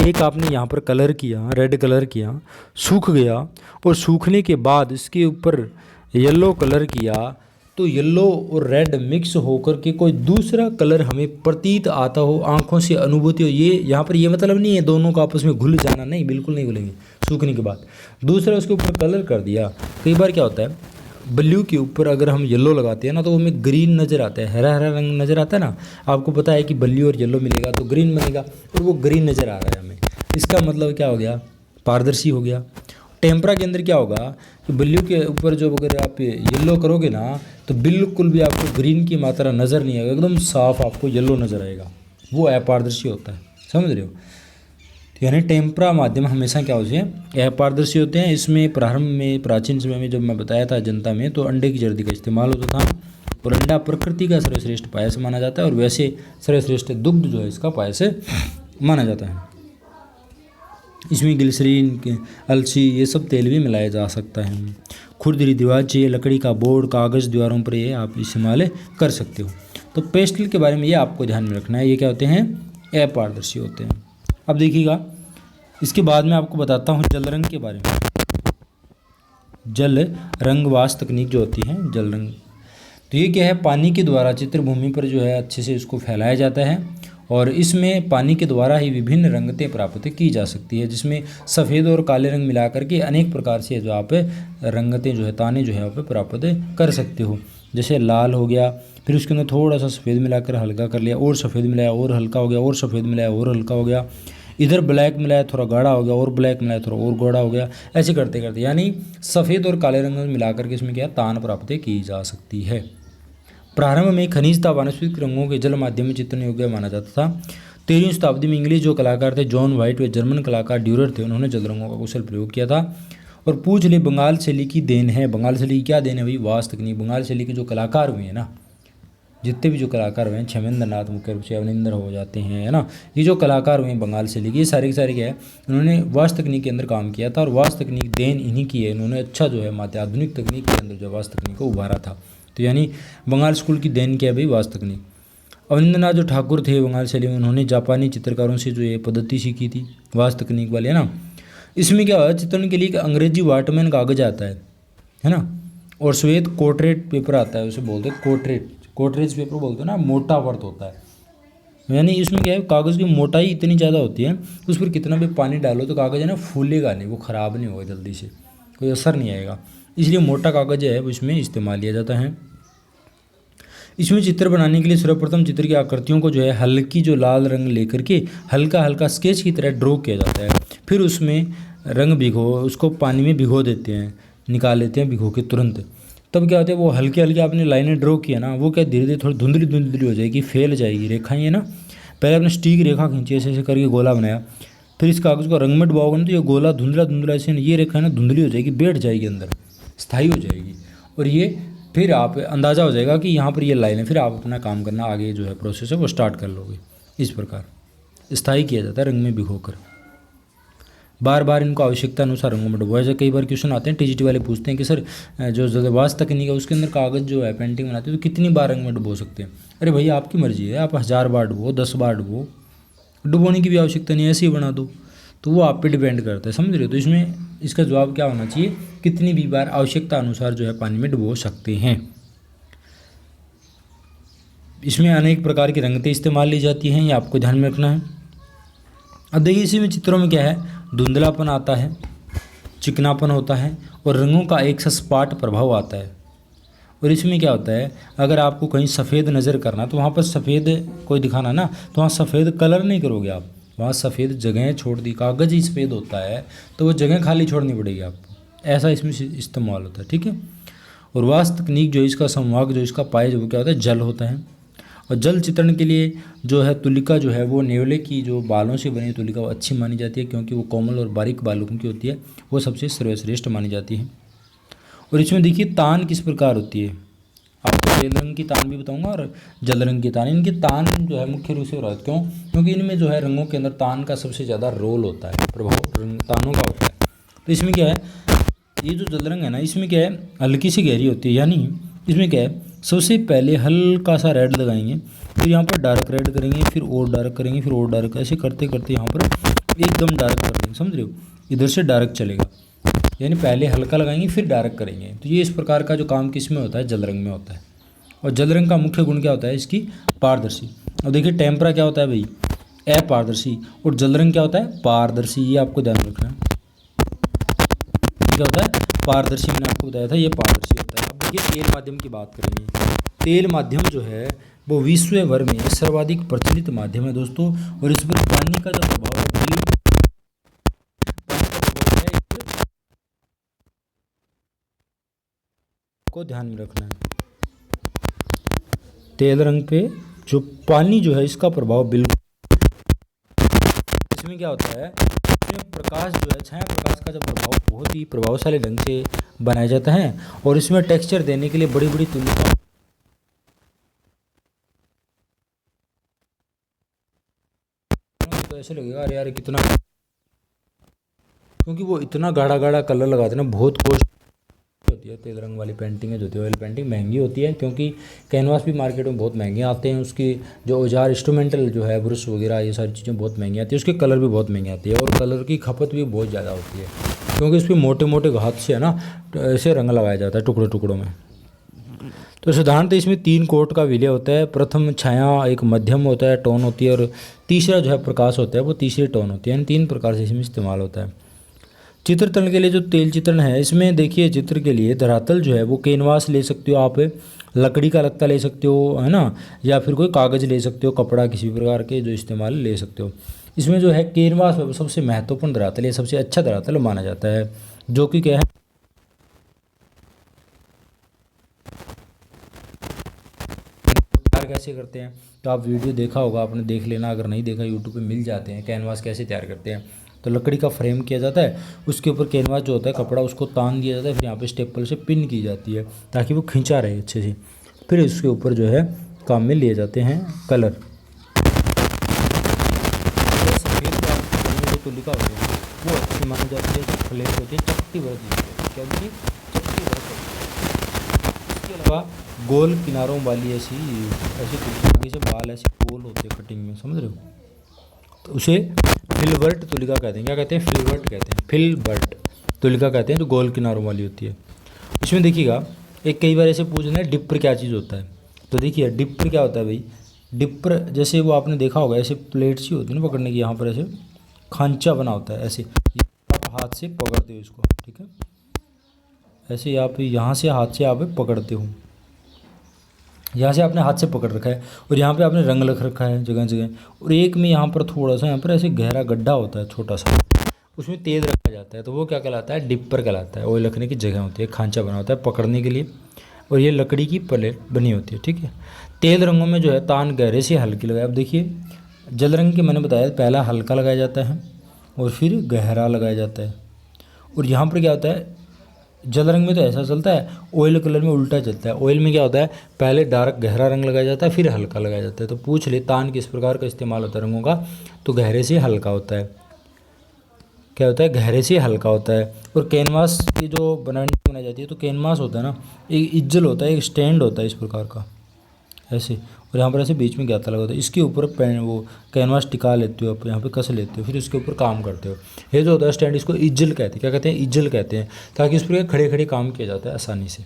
एक आपने यहाँ पर कलर किया, रेड कलर किया, सूख गया, और सूखने के बाद इसके ऊपर येलो कलर किया, तो येलो और रेड मिक्स होकर के कोई दूसरा कलर हमें प्रतीत आता हो, आंखों से अनुभूति हो। ये यहाँ पर ये मतलब नहीं है दोनों का आपस में घुल जाना, नहीं, बिल्कुल नहीं घुलेंगे सूखने के बाद। दूसरा उसके ऊपर कलर कर दिया। कई बार क्या होता है ब्लू के ऊपर अगर हम येलो लगाते हैं ना, तो वो हमें ग्रीन नज़र आता है, हरा हरा रंग नज़र आता है ना। आपको पता है कि ब्लू और येलो मिलेगा तो ग्रीन बनेगा, और वो ग्रीन नज़र आ रहा है हमें, इसका मतलब क्या हो गया, पारदर्शी हो गया। टेम्परा के अंदर क्या होगा कि ब्लू के ऊपर जो अगर आप येलो करोगे ना, तो बिल्कुल भी आपको ग्रीन की मात्रा नज़र नहीं आएगा, एकदम साफ आपको येलो नज़र आएगा, वो अपारदर्शी होता है। समझ रहे हो? यानी टेम्परा माध्यम हमेशा क्या होते हैं, अपारदर्शी होते हैं। इसमें प्रारंभ में प्राचीन समय में जब मैं बताया था जनता में, तो अंडे की जर्दी का इस्तेमाल होता था, और अंडा प्रकृति का सर्वश्रेष्ठ पायस माना जाता है, और वैसे सर्वश्रेष्ठ दुग्ध जो है इसका पायस माना जाता है। इसमें ग्लिसरीन, अलसी, ये सब तेल भी मिलाया जा सकता है। खुरदरी दीवार चाहिए, लकड़ी का बोर्ड, कागज़ दीवारों पर ये आप इस्तेमाल कर सकते हो। तो पेस्टल के बारे में ये आपको ध्यान में रखना है, ये क्या होते हैं, अपारदर्शी होते हैं। अब देखिएगा, इसके बाद में आपको बताता हूँ जल रंग के बारे में। जल रंगवास तकनीक जो होती है, जल रंग, तो ये क्या है, पानी के द्वारा चित्रभूमि पर जो है अच्छे से इसको फैलाया जाता है, और इसमें पानी के द्वारा ही विभिन्न रंगतें प्राप्त की जा सकती है, जिसमें सफ़ेद और काले रंग मिलाकर के अनेक प्रकार से जो आप रंगतें जो है, ताने जो है आप प्राप्त कर सकते हो। जैसे लाल हो गया, फिर उसके अंदर थोड़ा सा सफ़ेद मिलाकर हल्का कर लिया, और सफ़ेद मिलाया और हल्का हो गया, और सफ़ेद मिलाया और हल्का हो गया, इधर ब्लैक मिलाया थोड़ा गाढ़ा हो गया, और ब्लैक मिलाया थोड़ा और गाढ़ा हो गया, ऐसे करते करते यानी सफ़ेद और काले रंग मिलाकर के इसमें क्या तान प्राप्त की जा सकती है। प्रारंभ में खनिज था वानस्पतिक रंगों के जल माध्यम में चित्रण योग्य माना जाता था। 13वीं शताब्दी में इंग्लिश जो कलाकार थे जॉन वाइट व जर्मन कलाकार ड्यूरर थे, उन्होंने जल रंगों का कुशल प्रयोग किया था। और पूछ ले बंगाल शैली की देन है, बंगाल शैली की क्या देन है भाई, वास तकनीक। बंगाल शैली के जो कलाकार हुए हैं ना, जितने भी जो कलाकार हुए हैं, क्षमेंद्र नाथ मुख्य रूप से अवनिंदर हो जाते हैं, है ना, ये जो कलाकार हुए हैं बंगाल शैली के, ये सारे के सारे क्या है, उन्होंने वास तकनीक के अंदर काम किया था, और वास तकनीक देन इन्हीं की है। इन्होंने अच्छा जो है माध्य आधुनिक तकनीक के अंदर जो वास तकनीक को उभारा था। तो यानी बंगाल स्कूल की देन क्या है भाई, वास तकनीक। अवनिंद्रनाथ जो ठाकुर थे बंगाल शैली में, उन्होंने जापानी चित्रकारों से जो ये पद्धति सीखी थी वास तकनीक वाले, है ना। इसमें क्या है, चित्रण के लिए एक अंग्रेजी वाटमैन कागज आता है ना, और श्वेत कोटरेट पेपर आता है, उसे बोलते हैं कोटरेज पेपर बोलते हैं ना, मोटा वर्त होता है। यानी इसमें क्या है, कागज़ की मोटाई इतनी ज़्यादा होती है, उस पर कितना भी पानी डालो तो कागज़ है ना फूलेगा नहीं, वो ख़राब नहीं होगा जल्दी से, कोई असर नहीं आएगा, इसलिए मोटा कागज़ है वो इसमें इस्तेमाल लिया जाता है। इसमें चित्र बनाने के लिए सर्वप्रथम चित्र की आकृतियों को जो है हल्की जो लाल रंग लेकर के हल्का हल्का स्केच की तरह ड्रॉ किया जाता है, फिर उसमें रंग उसको पानी में भिगो देते हैं, निकाल लेते हैं भिगो के तुरंत। तब क्या होता है, वो हल्के हल्के आपने लाइनें ड्रॉ किया ना, वो क्या धीरे धीरे थोड़ी धुंधली धुंधली हो जाएगी, फैल जाएगी रेखाएं, है ना। पहले आपने स्टीक रेखा खींची, ऐसे ऐसे करके गोला बनाया, फिर इस कागज़ को रंग में डुबाओगे ना, तो ये गोला धुंधला धुंधला ऐसे ये रेखा है ना धुंधली हो जाएगी, बैठ जाएगी अंदर, स्थायी हो जाएगी, और ये फिर आप अंदाज़ा हो जाएगा कि यहाँ पर ये लाइन है, फिर आप अपना काम करना आगे जो है प्रोसेस है वो स्टार्ट कर लोगे। इस प्रकार स्थायी किया जाता है रंग में भिगोकर। बार बार इनको आवश्यकता अनुसार रंगों में डुबो। ऐसे कई बार क्वेश्चन आते हैं, टीजीटी वाले पूछते हैं कि सर जो जलवास तकनीक है उसके अंदर कागज़ जो है पेंटिंग बनाते हैं तो कितनी बार रंग में डुबो सकते हैं। अरे भैया आपकी मर्जी है, आप 1000 बार डुबो, 10 बार डुबो, डुबोने की भी आवश्यकता नहीं है, ऐसे ही बना दो, तो वो आप पे डिपेंड करता है, समझ रहे हो। तो इसमें इसका जवाब क्या होना चाहिए, कितनी भी बार आवश्यकता अनुसार जो है पानी में डुबो सकते हैं। इसमें अनेक प्रकार की रंगतें इस्तेमाल ली जाती हैं, ये आपको ध्यान में रखना है। अब देखिए इसी में चित्रों में क्या है, धुंधलापन आता है, चिकनापन होता है, और रंगों का एक सपाट प्रभाव आता है। और इसमें क्या होता है, अगर आपको कहीं सफ़ेद नज़र करना तो वहाँ पर सफ़ेद कोई दिखाना ना, तो वहाँ सफ़ेद कलर नहीं करोगे आप, वहाँ सफ़ेद जगहें छोड़ दी, कागज़ ही सफ़ेद होता है तो वो जगह खाली छोड़नी पड़ेगी आपको, ऐसा इसमें इस्तेमाल होता है, ठीक है। और वास तकनीक जो इसका संवाहक जो इसका पाए जो क्या होता है, जल होता है। और जल चित्रण के लिए जो है तुलिका जो है वो नेवले की जो बालों से बनी तुलिका वो अच्छी मानी जाती है, क्योंकि वो कोमल और बारीक बालों की होती है, वो सबसे सर्वश्रेष्ठ मानी जाती है। और इसमें देखिए तान किस प्रकार होती है, आपको तेल रंग की तान भी बताऊंगा और जल रंग की तान। इनकी तान जो है मुख्य रूप से हो रहा है, क्यों, क्योंकि इनमें जो है रंगों के अंदर तान का सबसे ज़्यादा रोल होता है, प्रभाव रंग तानों का होता है। तो इसमें क्या है, ये जो जल रंग है ना, इसमें क्या है, हल्की सी गहरी होती है, यानी इसमें क्या है, सबसे पहले हल्का सा रेड लगाएंगे, फिर यहाँ पर डार्क रेड करेंगे, फिर और डार्क करेंगे, फिर और डार्क, ऐसे करते करते यहाँ पर एकदम डार्क कर देंगे, समझ रहे हो। इधर से डार्क चलेगा, यानी पहले हल्का लगाएंगे फिर डार्क करेंगे। तो ये इस प्रकार का जो काम किस में होता है, जल रंग में होता है। और जल रंग का मुख्य गुण क्या होता है, इसकी पारदर्शी। और देखिए टेम्परा क्या होता है भाई, अपारदर्शी, और जल रंग क्या होता है, पारदर्शी। ये आपको ध्यान रखना है, क्या होता है, पारदर्शी। मैंने आपको बताया था ये पारदर्शी होता है। अब देखिए तेल माध्यम की बात करेंगे। तेल माध्यम जो है वो विश्व भर में सर्वाधिक प्रचलित माध्यम है दोस्तों। और इस पर पानी का जो प्रभाव है, को ध्यान में रखना है। तेल रंग पे जो पानी जो है इसका प्रभाव बिल्कुल, इसमें क्या होता है, इसमें प्रकाश जो है, छाया प्रकाश का जो प्रभाव बहुत ही प्रभावशाली ढंग से बनाया जाता है। और इसमें टेक्सचर देने के लिए बड़ी बड़ी तुलिका, तो ऐसे लगेगा अरे यार कितना, क्योंकि वो इतना गाढ़ा गाढ़ा कलर लगाते हैं ना, बहुत कॉस्ट होती है। तेल रंग वाली पेंटिंग जो होती है, ऑयल पेंटिंग महंगी होती है, क्योंकि कैनवास भी मार्केट में बहुत महंगे आते हैं। उसकी जो औजार इंस्ट्रूमेंटल जो है, ब्रश वगैरह, ये सारी चीज़ें बहुत महंगी आती है। उसके कलर भी बहुत महंगे आती है, और कलर की खपत भी बहुत ज़्यादा होती है, क्योंकि उस पर मोटे मोटे हाथ से है ना ऐसे रंग लगाया जाता है टुकड़ों टुकड़ों में। तो साधारणतः इसमें 3 कोट का विलय होता है। प्रथम छाया, एक मध्यम होता है, टोन होती है, और तीसरा जो है प्रकाश होता है, वो तीसरी टोन होती है। यानी 3 प्रकार से इसमें इस्तेमाल होता है। चित्रतल के लिए जो तेल चित्रण है, इसमें देखिए चित्र के लिए धरातल जो है वो कैनवास ले सकते हो आप, लकड़ी का लत्ता ले सकते हो, है ना, या फिर कोई कागज़ ले सकते हो, कपड़ा, किसी भी प्रकार के जो इस्तेमाल ले सकते हो। इसमें जो है कैनवास सबसे महत्वपूर्ण धरातल है, सबसे अच्छा धरातल माना जाता है, जो कि क्या है, कैसे करते हैं। तो आप वीडियो देखा होगा, आपने देख लेना, अगर नहीं देखा यूट्यूब पे मिल जाते हैं, कैनवास कैसे तैयार करते हैं। तो लकड़ी का फ्रेम किया जाता है, उसके ऊपर कैनवास जो होता है कपड़ा, उसको तान दिया जाता है, फिर यहाँ पे स्टेपल से पिन की जाती है ताकि वो खींचा रहे अच्छे से। फिर उसके ऊपर जो है काम में लिए जाते हैं कलर। तो लिखा होता है वो अच्छी मानी जाती है, फ्लेम होती है, चपटी वर्क, क्या होती है, चपटी वर्क। इसके अलावा गोल किनारों वाली ऐसी तुलिका से बाल ऐसे गोल होते हैं कटिंग में, समझ रहे हो, तो उसे फिलवर्ट तुलिका कहते हैं। क्या कहते हैं, फिलवर्ट कहते हैं, फिलवर्ट तुलिका कहते हैं, जो गोल किनारों वाली होती है। इसमें देखिएगा एक कई बार ऐसे पूछना है डिप्पर क्या चीज़ होता है। तो देखिए डिप्पर क्या होता है भाई, डिप्पर जैसे वो आपने देखा होगा, ऐसे प्लेट सी होती है ना पकड़ने की, यहाँ पर ऐसे खांचा बना होता है, ऐसे आप हाथ से पकड़ते हो इसको, ठीक है, ऐसे आप यहाँ से हाथ से आप पकड़ते हो, यहाँ से आपने हाथ से पकड़ रखा है, और यहाँ पे आपने रंग लिख रखा है जगह जगह, और एक में यहाँ पर थोड़ा सा, यहाँ पर ऐसे गहरा गड्ढा होता है छोटा सा, उसमें तेल रखा जाता है, तो वो क्या कहलाता है, डिप्पर कहलाता है। ऑयल रखने की जगह होती है, खांचा बना होता है पकड़ने के लिए, और ये लकड़ी की प्लेट बनी होती है, ठीक है। तेल रंगों में जो है तान गहरे से हल्की लगाए। अब देखिए जल रंग के मैंने बताया पहला हल्का लगाया जाता है और फिर गहरा लगाया जाता है। और यहाँ पर क्या होता है, जल रंग में तो ऐसा चलता है, ऑयल कलर में उल्टा चलता है। ऑयल में क्या होता है, पहले डार्क गहरा रंग लगाया जाता है, फिर हल्का लगाया जाता है। तो पूछ ले तान किस प्रकार का इस्तेमाल होता है रंगों का, तो गहरे से हल्का होता है। क्या होता है, गहरे से हल्का होता है। और कैनवास की जो बनाई जाती है, तो कैनवास होता है ना, एक इज्जल होता है, एक स्टैंड होता है इस प्रकार का ऐसे, और यहाँ पर ऐसे बीच में गाता लगा होता है, इसके ऊपर पेन वो कैनवास टिका लेते हो आप, यहाँ पे कस लेते हो, फिर उसके ऊपर काम करते हो। ये जो होता है स्टैंड, इसको इज्जल कहते हैं। क्या कहते हैं, इज्जल कहते हैं, ताकि उस पर खड़े खड़े काम किया जाता है आसानी से।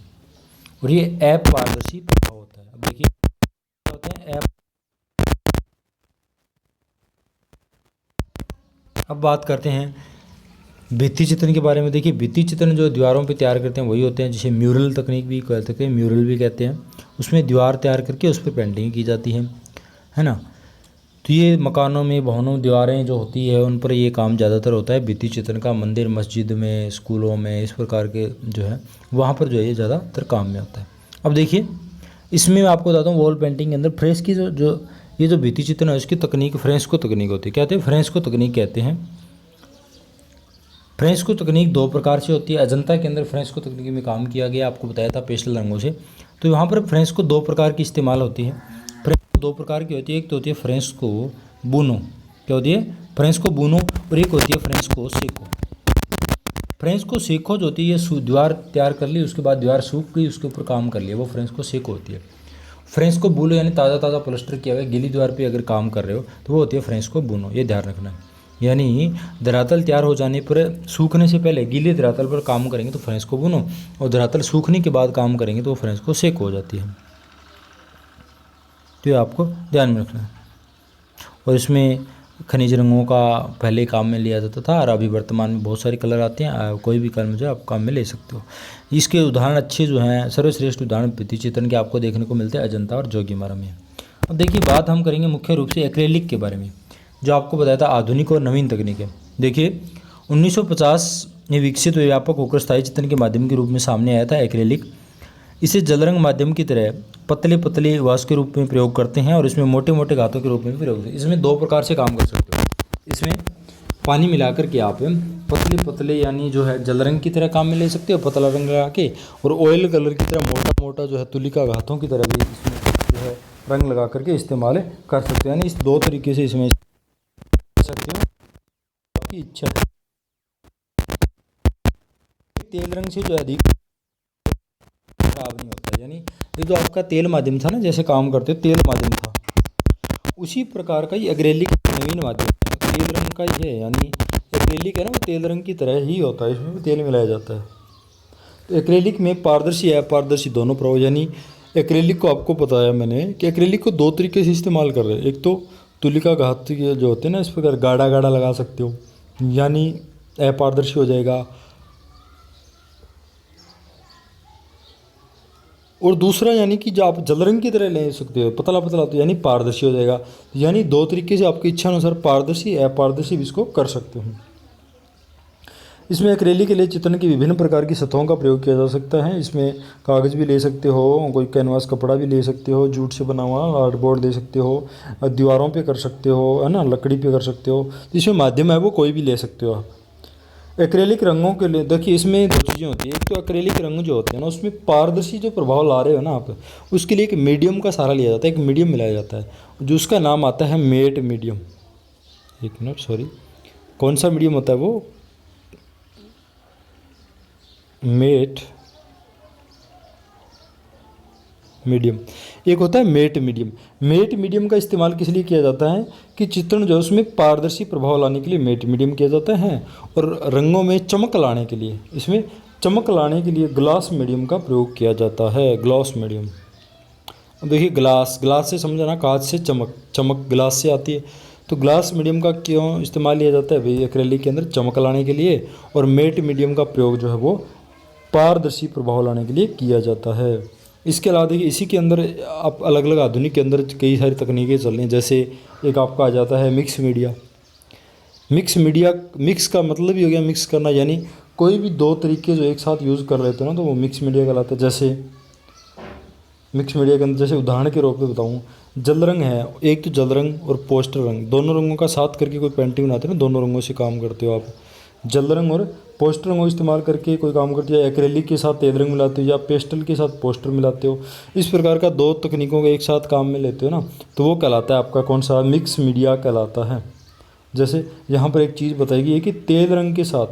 और ये अपारदर्शी प्रभाव होता है। अब देखिए क्या होते हैं अब बात करते हैं भित्ति चित्रण के बारे में। देखिए भित्ति चित्रण जो दीवारों पे तैयार करते हैं वही होते हैं, जिसे म्यूरल तकनीक भी कह सकते हैं, म्यूरल भी कहते हैं। उसमें दीवार तैयार करके उस पर पेंटिंग की जाती है ना। तो ये मकानों में, भवनों, दीवारें जो होती है उन पर ये काम ज़्यादातर होता है भित्ति चित्रण का। मंदिर, मस्जिद में, स्कूलों में, इस प्रकार के जो है वहाँ पर जो है ये ज़्यादातर काम में आता है। अब देखिए इसमें मैं आपको बताता हूँ, वॉल पेंटिंग के अंदर फ्रेस्को की जो ये जो भित्ति चित्रण है उसकी तकनीक फ्रेस्को तकनीक होती है। क्या कहते हैं, फ्रेस्को तकनीक कहते हैं। फ्रेस्को तकनीक 2 प्रकार से होती है। अजंता के अंदर फ्रेस्को तकनीक में काम किया गया, आपको बताया था पेस्टल रंगों से। तो यहाँ पर फ्रेस्को 2 प्रकार की इस्तेमाल होती है। फ्रेस्को 2 प्रकार की होती है, एक तो होती है फ्रेस्को बूनो, क्या होती है, फ्रेस्को बूनो, और एक होती है फ्रेस्को सेको। फ्रेस्को सेको जो होती है, ये दीवार तैयार कर ली, उसके बाद दीवार सूख गई, उसके ऊपर काम कर लिया, वो फ्रेस्को सेको होती है। फ्रेस्को बूनो यानी ताज़ा ताज़ा प्लास्टर किया हुआ है, गीली दीवार पे अगर काम कर रहे हो तो वो होती है फ्रेस्को बूनो, ये ध्यान रखना है। यानी धरातल तैयार हो जाने पर सूखने से पहले गीले धरातल पर काम करेंगे तो फ्रेंच को बुनो, और धरातल सूखने के बाद काम करेंगे तो फ्रेंच को सेक हो जाती है। तो ये आपको ध्यान में रखना है। और इसमें खनिज रंगों का पहले काम में लिया जाता था और अभी वर्तमान में बहुत सारे कलर आते हैं, कोई भी कलर जो आप काम में ले सकते हो। इसके उदाहरण अच्छे जो हैं, सर्वश्रेष्ठ उदाहरण भित्ति चित्रण के आपको देखने को मिलते हैं अजंता और जोगीमारा में। अब देखिए बात हम करेंगे मुख्य रूप से एक्रेलिक के बारे में, जो आपको बताया था आधुनिक और नवीन तकनीक है। देखिए 1950 में विकसित व व्यापक होकर स्थायी चित्रण के माध्यम के रूप में सामने आया था एक्रेलिक। इसे जलरंग माध्यम की तरह पतले पतले वाष्प के रूप में प्रयोग करते हैं और इसमें मोटे मोटे धातुओं के रूप में भी प्रयोग करते हैं। इसमें दो प्रकार से काम कर सकते हो। इसमें पानी मिलाकर के आप पतले पतले यानी जो है जल रंग की तरह काम में ले सकते हो, पतला रंग लगा के, और ऑयल कलर की तरह मोटा मोटा जो है तुलिका घातों की तरह भी इसमें जो है रंग लगा करके इस्तेमाल कर सकते हो। यानी इस दो तरीके से इसमें कर सकते हो, आपकी इच्छा है। तेल रंग से जो अधिक खराब नहीं होता, यानी ये जो आपका तेल माध्यम था ना, जैसे काम करते हो तेल माध्यम था, उसी प्रकार का ये एक्रेलिक नवीन माध्यम है। तेल रंग का ये है, यानी एक्रेलिक है ना, वो तेल रंग की तरह ही होता है, इसमें भी तेल मिलाया जाता है। तो एक्रेलिक में पारदर्शी है अपारदर्शी दोनों प्रभाव, यानी एक्रेलिक को आपको बताया मैंने कि एक्रेलिक को दो तरीके से इस्तेमाल कर रहे हैं। एक तो तुलिका घात जो होते हैं ना, इस प्रकार गाढ़ा गाढ़ा लगा सकते हो, यानी अपारदर्शी हो जाएगा, और दूसरा यानी कि जो आप जलरंग की तरह ले सकते हो पतला पतला, तो यानी पारदर्शी हो जाएगा। यानी दो तरीके से आपकी इच्छा अनुसार पारदर्शी अपारदर्शी भी इसको कर सकते हो। इसमें एक्रेलिक के लिए चित्रण की विभिन्न प्रकार की सतहों का प्रयोग किया जा सकता है। इसमें कागज़ भी ले सकते हो, कोई कैनवास कपड़ा भी ले सकते हो, जूट से बना हुआ आर्टबोर्ड ले सकते हो, दीवारों पे कर सकते हो, है ना, लकड़ी पे कर सकते हो। इसमें माध्यम है वो कोई भी ले सकते हो आप। एक्रेलिक रंगों के लिए देखिए इसमें दो चीज़ें होती है। एक तो एक्रेलिक रंग जो होते हैं ना, उसमें पारदर्शी जो प्रभाव ला रहे हो ना आप, उसके लिए एक मीडियम का सहारा लिया जाता है, एक मीडियम मिलाया जाता है, जो उसका नाम आता है मेट मीडियम। एक मिनट, सॉरी, कौन सा मीडियम होता है वो? मेट मीडियम। एक होता है मेट मीडियम। मेट मीडियम का इस्तेमाल किस लिए किया जाता है कि चित्रण जो है उसमें पारदर्शी प्रभाव लाने के लिए मेट मीडियम किया जाता है, और रंगों में चमक लाने के लिए, इसमें चमक लाने के लिए ग्लास मीडियम का प्रयोग किया जाता है, ग्लास मीडियम। अब देखिए ग्लास, ग्लास से समझना, कांच से चमक, चमक ग्लास से आती है, तो ग्लास मीडियम का क्यों इस्तेमाल लिया जाता है भाई एक्रेलिक के अंदर? चमक लाने के लिए। और मेट मीडियम का प्रयोग जो है वो पारदर्शी प्रभाव लाने के लिए किया जाता है। इसके अलावा देखिए इसी के अंदर आप अलग अलग आधुनिक के अंदर कई सारी तकनीकें चल रही हैं। जैसे एक आपका आ जाता है mix media. Mix media, mix का मतलब ही हो गया मिक्स करना, यानी कोई भी दो तरीके जो एक साथ यूज़ कर लेते हो ना, तो वो मिक्स मीडिया कहलाता है। जैसे मिक्स मीडिया के अंदर, जैसे उदाहरण के रूप में बताऊँ, जल रंग है, एक तो जल रंग और पोस्टर रंग, दोनों रंगों का साथ करके कोई पेंटिंग बनाते हो ना, दोनों रंगों से काम करते हो आप। जल रंग और पोस्टर रंगों इस्तेमाल करके कोई काम करते हो, या एक्रेलिक के साथ तेल रंग मिलाते हो, या पेस्टल के साथ पोस्टर मिलाते हो। इस प्रकार का दो तकनीकों का एक साथ काम में लेते हो ना, तो वो कहलाता है आपका कौन सा? मिक्स मीडिया कहलाता है। जैसे यहाँ पर एक चीज़ बताई गई है कि तेल रंग के साथ,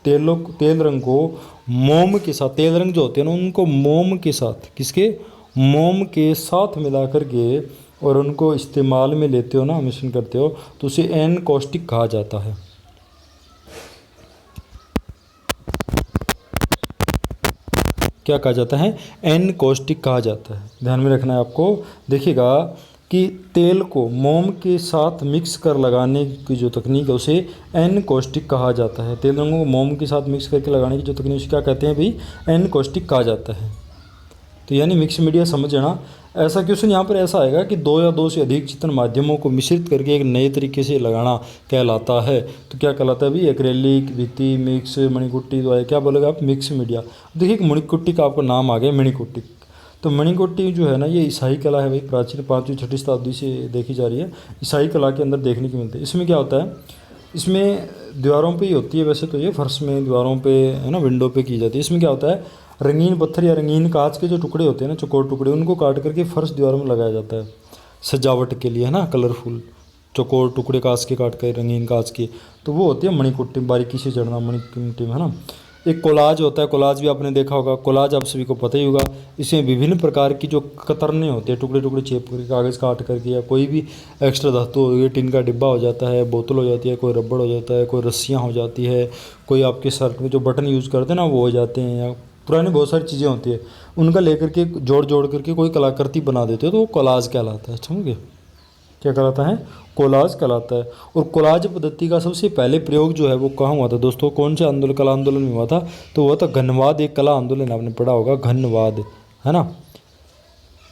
तेल रंग को मोम के साथ, तेल रंग जो होते हैं ना उनको मोम के साथ, किसके? मोम के साथ मिला करके और उनको इस्तेमाल में लेते हो ना, मिश्रण करते हो, तो उसे एन कॉस्टिक कहा जाता है। क्या कहा जाता है? एन कॉस्टिक कहा जाता है। ध्यान में रखना है आपको। देखिएगा कि तेल को मोम के साथ मिक्स कर लगाने की जो तकनीक है उसे एन कॉस्टिक कहा जाता है। तेल रंगों को मोम के साथ मिक्स करके लगाने की जो तकनीक उसे क्या कहते हैं भाई? एन कॉस्टिक कहा जाता है। तो यानी मिक्स मीडिया समझ जाना। ऐसा क्वेश्चन यहाँ पर ऐसा आएगा कि दो या दो से अधिक चित्रण माध्यमों को मिश्रित करके एक नए तरीके से लगाना कहलाता है। तो क्या कहलाता है भाई? एक्रेलिक, भित्ति, मिक्स, मणिकुट्टी, तो क्या बोलेगा आप? Mix media. देखिए मणिकुट्टी का आपको नाम आ गया, मणिकुट्टी। तो मणिकुट्टी जो है ना, ये ईसाई कला है भाई, प्राचीन 5वीं 6वीं शताब्दी से देखी जा रही है, ईसाई कला के अंदर देखने को मिलती है। इसमें क्या होता है? इसमें दीवारों पे ही होती है वैसे तो, ये फर्श में, दीवारों पे, है ना, विंडो पे की जाती है। इसमें क्या होता है? रंगीन पत्थर या रंगीन कांच के जो टुकड़े होते हैं ना, चौकोर टुकड़े, उनको काट करके फर्श दीवारों में लगाया जाता है सजावट के लिए, है ना, कलरफुल चौकोर टुकड़े कांच के काट कर, रंगीन कांच के, तो वो होती है मणिकुट्टी, बारीकी से जड़ना मणिकुट्टी में, है ना। एक कोलाज होता है, कोलाज भी आपने देखा होगा, कोलाज आप सभी को पता ही होगा। इसमें विभिन्न प्रकार की जो कतरने होते हैं, टुकड़े टुकड़े चेप करके, कागज़ काट करके, या कोई भी एक्स्ट्रा धातु हो गई, टिन का डिब्बा हो जाता है, बोतल हो जाती है, कोई रबड़ हो जाता है, कोई रस्सियाँ हो जाती है, कोई आपके शर्ट में जो बटन यूज़ करते हैं ना वो हो जाते हैं, या पुरानी बहुत सारी चीज़ें होती है, उनका लेकर के जोड़ जोड़ करके कोई कलाकृति बना देते हो तो वो कोलाज कहलाता है। समझ गए? क्या कहलाता है? कोलाज कहलाता है। और कोलाज पद्धति का सबसे पहले प्रयोग जो है वो कहाँ हुआ था दोस्तों? कौन से आंदोलन, कला आंदोलन में हुआ था? तो हुआ था घनवाद, एक कला आंदोलन, आपने पढ़ा होगा घनवाद, है ना।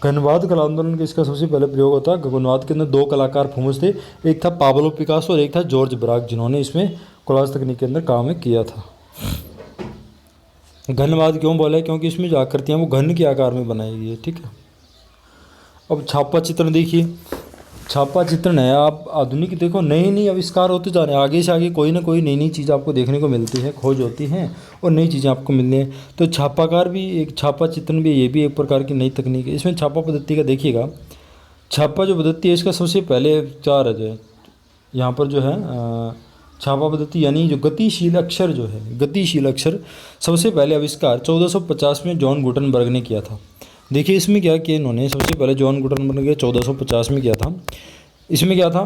घनवाद कला आंदोलन का इसका सबसे पहले प्रयोग होता है। घनवाद के अंदर दो कलाकार फेमस थे, एक था पाब्लो पिकासो और एक था जॉर्ज ब्राक, जिन्होंने इसमें कोलाज तकनीक के अंदर काम किया था। घनवाद क्यों बोला है? क्योंकि इसमें जो आकृतियाँ वो घन के आकार में बनाई गई है। ठीक है। अब छापा चित्रण देखिए, छापा चित्रण है, आप आधुनिक देखो नए नए आविष्कार होते जा रहे हैं, आगे से आगे कोई ना कोई नई नई चीज़ आपको देखने को मिलती है, खोज होती हैं और नई चीज़ें आपको मिलती हैं। तो छापाकार भी एक, छापा चित्रण भी, ये भी एक प्रकार की नई तकनीक है। इसमें छापा पद्धति का देखिएगा, छापा जो पद्धति है इसका सबसे पहले चार है यहाँ पर जो है छापा पद्धति, यानी जो गतिशील अक्षर जो है, गतिशील अक्षर सबसे पहले आविष्कार 1450 में जॉन गुटनबर्ग ने किया था। देखिए इसमें क्या किया इन्होंने, सबसे पहले जॉन गुटनबर्ग ने 1450 में किया था। इसमें क्या था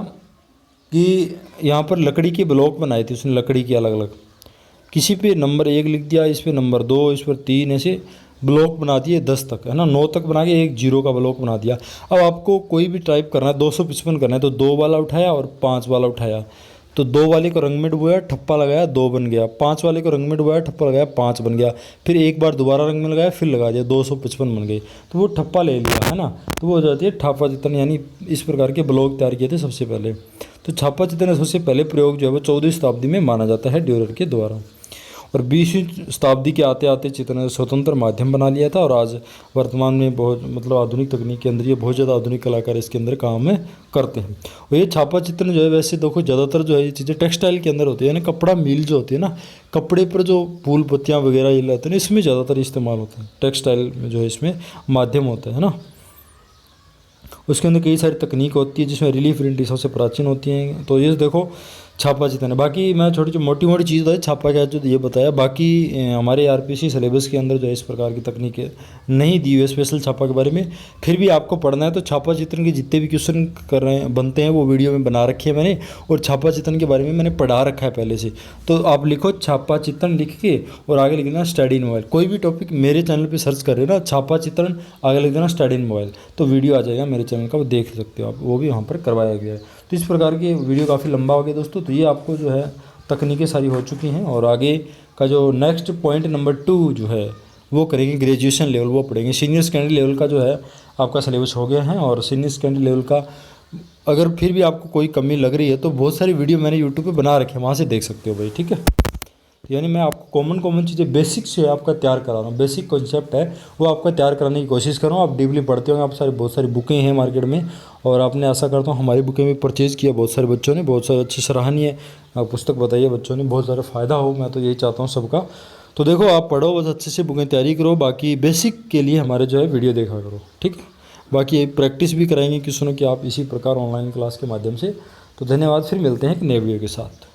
कि यहाँ पर लकड़ी के ब्लॉक बनाए थे उसने, लकड़ी के अलग अलग, किसी पे नंबर 1 लिख दिया, इस पर नंबर 2, इस पर 3, ऐसे ब्लॉक बना दिए 10 तक, है ना, 9 तक बना के एक 0 का ब्लॉक बना दिया। अब आपको कोई भी टाइप करना है, 255 करना है, तो 2 वाला उठाया और 5 वाला उठाया, तो 2 वाले को रंग में डुबाया, ठप्पा लगाया, 2 बन गया। 5 वाले को रंग में डुबाया, ठप्पा लगाया, 5 बन गया। फिर एक बार दोबारा रंग में लगाया, फिर लगा दिया, 255 बन गई। तो वो ठप्पा ले लिया, है ना, तो वो हो जाती है छापा चित्रण, यानी इस प्रकार के ब्लॉक तैयार किए थे सबसे पहले। तो छापा चित्रण सबसे पहले प्रयोग जो है वो 14वीं शताब्दी में माना जाता है ड्यूरर के द्वारा। और 20वीं शताब्दी के आते आते चित्रण ने स्वतंत्र माध्यम बना लिया था, और आज वर्तमान में बहुत मतलब आधुनिक तकनीक के अंदर ये बहुत ज़्यादा आधुनिक कलाकार इसके अंदर काम करते हैं। और ये छापा चित्रण जो है, वैसे देखो ज़्यादातर जो है ये चीज़ें टेक्सटाइल के अंदर होती है, यानी कपड़ा मिल जो होती है ना, कपड़े पर जो फूल पत्तियाँ वगैरह ये लाते हैं ना, इसमें ज़्यादातर इस्तेमाल होता है, टेक्सटाइल में जो है इसमें माध्यम होता है ना। उसके अंदर कई सारी तकनीक होती है, जिसमें रिलीफ प्रिंटिंग सबसे प्राचीन होती हैं। तो ये देखो छापा चित्रण है। बाकी मैं छोटी मोटी मोटी चीज़ है छापा क्या जो ये बताया, बाकी हमारे आरपीसी सिलेबस के अंदर जो है इस प्रकार की तकनीकें नहीं दी हुई स्पेशल छापा के बारे में। फिर भी आपको पढ़ना है तो छापा चित्रण के जितने भी क्वेश्चन कर रहे हैं बनते हैं वो वीडियो में बना रखे हैं मैंने, और छापा चित्रण के बारे में मैंने पढ़ा रखा है पहले से। तो आप लिखो छापा चित्रण लिख के और आगे लिख देना स्टडी इन मोबाइल। कोई भी टॉपिक मेरे चैनल पर सर्च कर रहे हो ना, छापा चित्रण आगे लिख देना स्टडी इन मोबाइल, तो वीडियो आ जाएगा मेरे चैनल का, वो देख सकते हो आप, वो भी वहाँ पर करवाया गया है। तो इस प्रकार की वीडियो काफ़ी लंबा हो गया दोस्तों। तो ये आपको जो है तकनीकें सारी हो चुकी हैं, और आगे का जो नेक्स्ट पॉइंट नंबर 2 जो है वो करेंगे ग्रेजुएशन लेवल, वो पढ़ेंगे। सीनियर सेकेंडरी लेवल का जो है आपका सिलेबस हो गया है, और सीनियर सेकेंडरी लेवल का अगर फिर भी आपको कोई कमी लग रही है तो बहुत सारी वीडियो मैंने यूट्यूब पे बना रखे हैं, वहाँ से देख सकते हो भाई। ठीक है, यानी मैं आपको कॉमन चीज़ें बेसिक से आपका तैयार करा रहा हूँ, बेसिक कॉन्सेप्ट है वो आपका तैयार कराने की कोशिश कर रहा हूँ। आप डीपली पढ़ते होंगे, आप बहुत सारी बुकें हैं मार्केट में, और आपने आशा करता हूँ हमारी बुकें भी परचेज़ किया बहुत सारे बच्चों ने, बहुत सारे अच्छी सराहनीय पुस्तक बताइए बच्चों ने, बहुत ज़्यादा फ़ायदा हो, मैं तो यही चाहता हूँ सबका। तो देखो आप पढ़ो, बस अच्छे से बुकें तैयारी करो, बाकी बेसिक के लिए हमारे जो है वीडियो देखा करो। ठीक है, बाकी प्रैक्टिस भी कराएंगे क्वेश्चनों की आप इसी प्रकार ऑनलाइन क्लास के माध्यम से। तो धन्यवाद, फिर मिलते हैं एक नए वीडियो के साथ।